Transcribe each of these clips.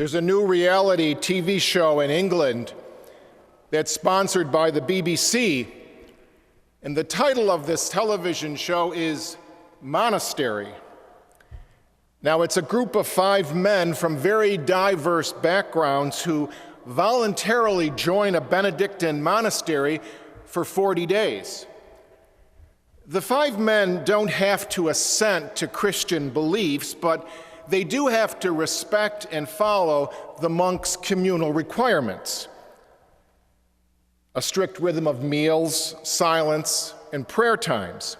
There's a new reality TV show in England that's sponsored by the BBC, and the title of this television show is Monastery. Now, it's a group of 5 men from very diverse backgrounds who voluntarily join a Benedictine monastery for 40 days. The 5 men don't have to assent to Christian beliefs, but they do have to respect and follow the monks' communal requirements. A strict rhythm of meals, silence, and prayer times.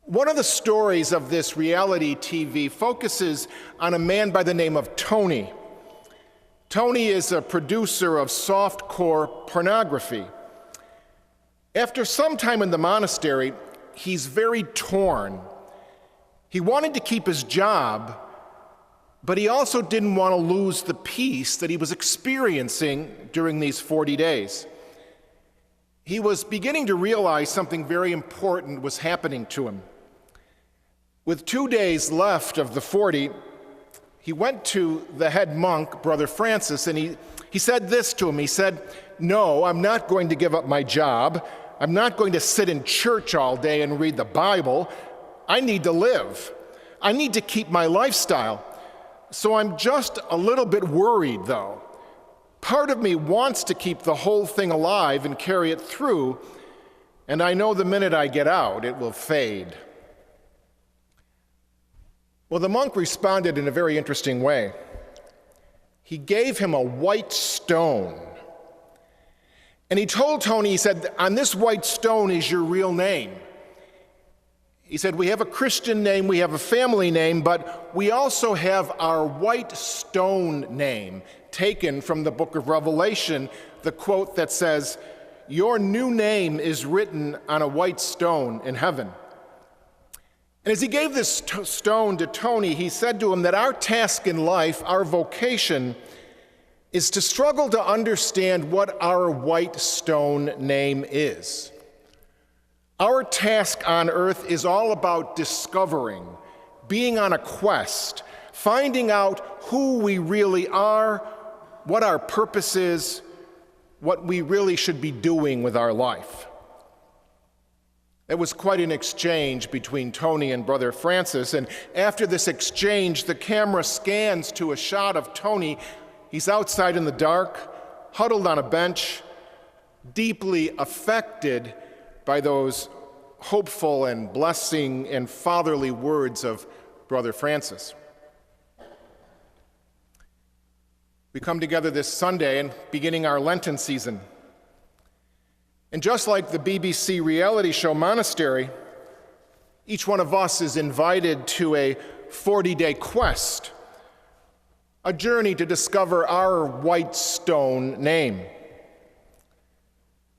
One of the stories of this reality TV focuses on a man by the name of Tony. Tony is a producer of softcore pornography. After some time in the monastery, he's very torn. He wanted to keep his job, but he also didn't want to lose the peace that he was experiencing during these 40 days. He was beginning to realize something very important was happening to him. With 2 days left of the 40, he went to the head monk, Brother Francis, and he said this to him. He said, "No, I'm not going to give up my job. I'm not going to sit in church all day and read the Bible. I need to live. I need to keep my lifestyle. So I'm just a little bit worried, though. Part of me wants to keep the whole thing alive and carry it through, and I know the minute I get out, it will fade." Well, the monk responded in a very interesting way. He gave him a white stone. And he told Tony, he said, "On this white stone is your real name." He said, "We have a Christian name, we have a family name, but we also have our white stone name, taken from the book of Revelation, the quote that says, 'Your new name is written on a white stone in heaven.'" And as he gave this stone to Tony, he said to him that our task in life, our vocation, is to struggle to understand what our white stone name is. Our task on earth is all about discovering, being on a quest, finding out who we really are, what our purpose is, what we really should be doing with our life. It was quite an exchange between Tony and Brother Francis, and after this exchange, the camera scans to a shot of Tony. He's outside in the dark, huddled on a bench, deeply affected by those hopeful and blessing and fatherly words of Brother Francis. We come together this Sunday and beginning our Lenten season. And just like the BBC reality show Monastery, each one of us is invited to a 40-day quest, a journey to discover our white stone name.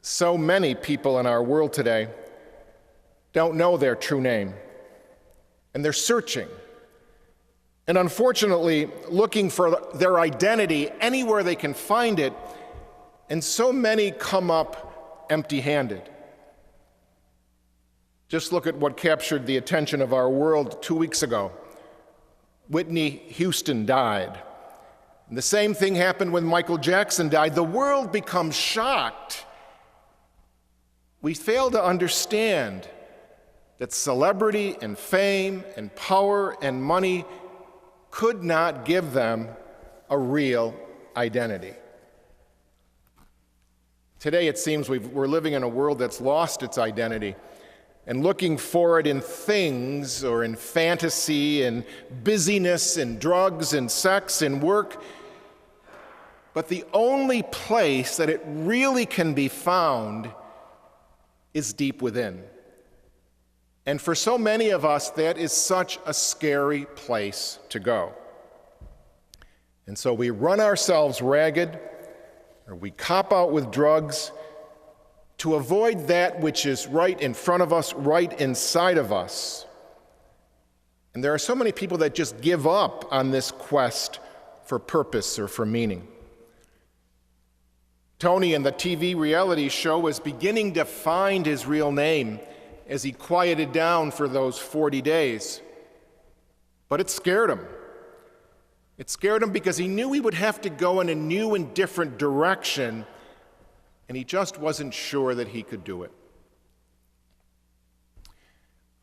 So many people in our world today don't know their true name, and they're searching, and unfortunately looking for their identity anywhere they can find it, and so many come up empty-handed. Just look at what captured the attention of our world 2 weeks ago. Whitney Houston died. And the same thing happened when Michael Jackson died. The world becomes shocked. We fail to understand that celebrity and fame and power and money could not give them a real identity. Today it seems we're living in a world that's lost its identity and looking for it in things or in fantasy and busyness and drugs and sex and work. But the only place that it really can be found is deep within. And for so many of us, that is such a scary place to go. And so we run ourselves ragged, or we cop out with drugs to avoid that which is right in front of us, right inside of us. And there are so many people that just give up on this quest for purpose or for meaning. Tony in the TV reality show was beginning to find his real name as he quieted down for those 40 days. But it scared him. It scared him because he knew he would have to go in a new and different direction, and he just wasn't sure that he could do it.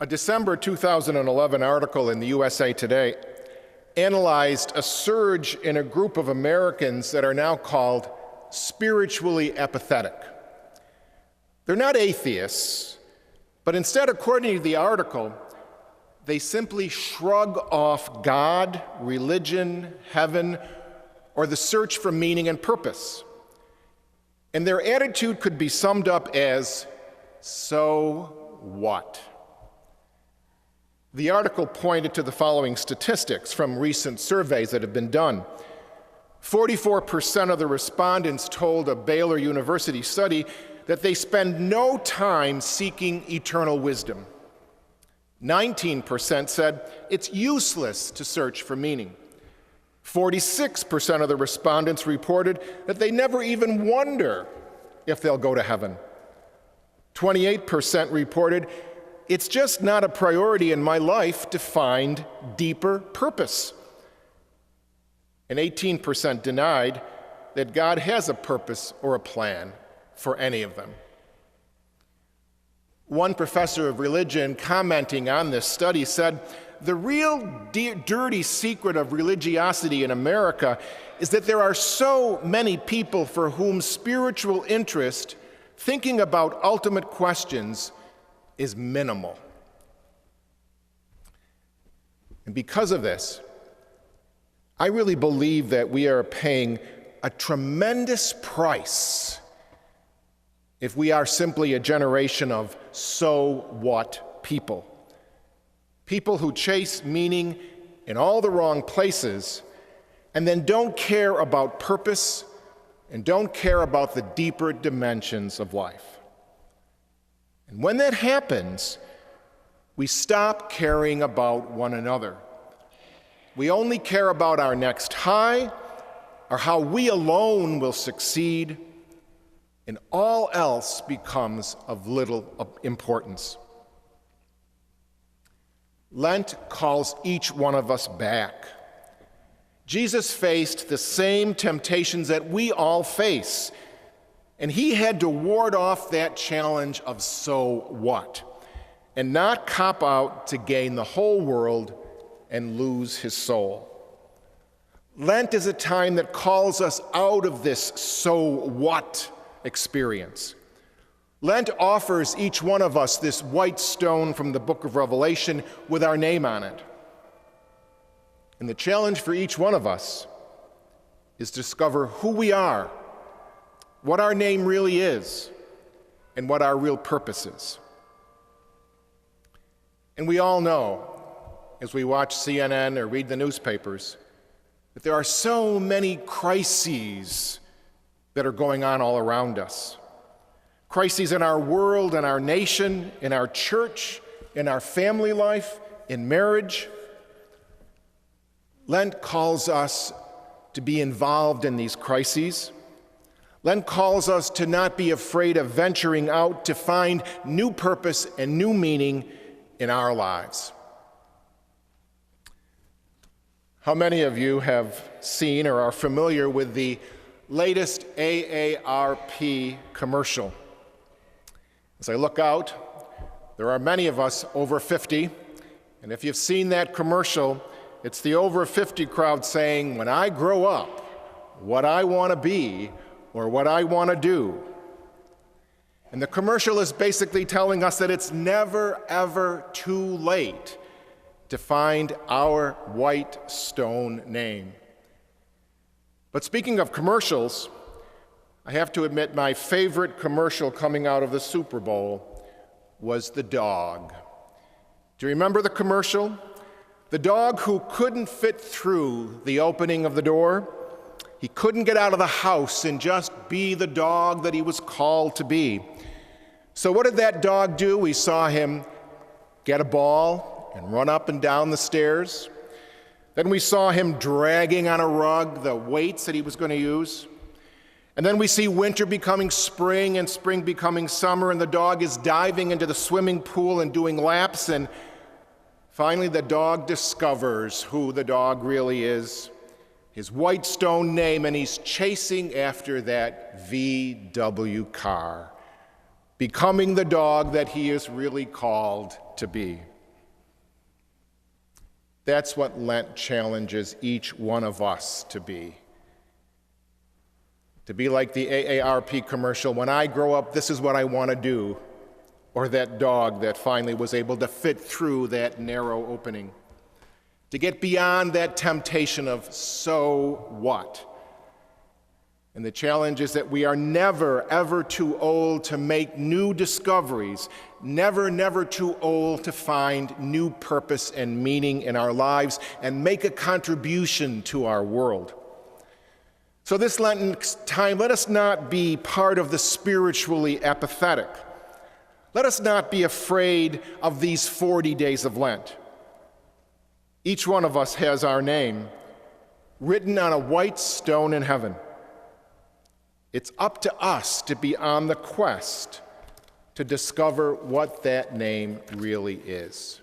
A December 2011 article in the USA Today analyzed a surge in a group of Americans that are now called spiritually apathetic. They're not atheists, but instead, according to the article, they simply shrug off God, religion, heaven, or the search for meaning and purpose. And their attitude could be summed up as, so what? The article pointed to the following statistics from recent surveys that have been done. 44% of the respondents told a Baylor University study that they spend no time seeking eternal wisdom. 19% said it's useless to search for meaning. 46% of the respondents reported that they never even wonder if they'll go to heaven. 28% reported it's just not a priority in my life to find deeper purpose. And 18% denied that God has a purpose or a plan for any of them. One professor of religion commenting on this study said, the real dirty secret of religiosity in America is that there are so many people for whom spiritual interest, thinking about ultimate questions, is minimal. And because of this, I really believe that we are paying a tremendous price if we are simply a generation of so what people. People who chase meaning in all the wrong places and then don't care about purpose and don't care about the deeper dimensions of life. And when that happens, we stop caring about one another. We only care about our next high or how we alone will succeed, and all else becomes of little importance. Lent calls each one of us back. Jesus faced the same temptations that we all face, and he had to ward off that challenge of so what, and not cop out to gain the whole world and lose his soul. Lent is a time that calls us out of this so what experience. Lent offers each one of us this white stone from the book of Revelation with our name on it. And the challenge for each one of us is to discover who we are, what our name really is, and what our real purpose is. And we all know, as we watch CNN or read the newspapers, that there are so many crises that are going on all around us. Crises in our world, in our nation, in our church, in our family life, in marriage. Lent calls us to be involved in these crises. Lent calls us to not be afraid of venturing out to find new purpose and new meaning in our lives. How many of you have seen or are familiar with the latest AARP commercial? As I look out, there are many of us over 50, and if you've seen that commercial, it's the over 50 crowd saying, when I grow up, what I want to be or what I want to do. And the commercial is basically telling us that it's never, ever too late to find our white stone name. But speaking of commercials, I have to admit my favorite commercial coming out of the Super Bowl was the dog. Do you remember the commercial? The dog who couldn't fit through the opening of the door. He couldn't get out of the house and just be the dog that he was called to be. So what did that dog do? We saw him get a ball and run up and down the stairs. Then we saw him dragging on a rug the weights that he was going to use. And then we see winter becoming spring and spring becoming summer, and the dog is diving into the swimming pool and doing laps, and finally the dog discovers who the dog really is, his white stone name, and he's chasing after that VW car, becoming the dog that he is really called to be. That's what Lent challenges each one of us to be. To be like the AARP commercial, when I grow up, this is what I want to do. Or that dog that finally was able to fit through that narrow opening. To get beyond that temptation of so what? And the challenge is that we are never, ever too old to make new discoveries, never too old to find new purpose and meaning in our lives and make a contribution to our world. So this Lenten time, let us not be part of the spiritually apathetic. Let us not be afraid of these 40 days of Lent. Each one of us has our name written on a white stone in heaven. It's up to us to be on the quest to discover what that name really is.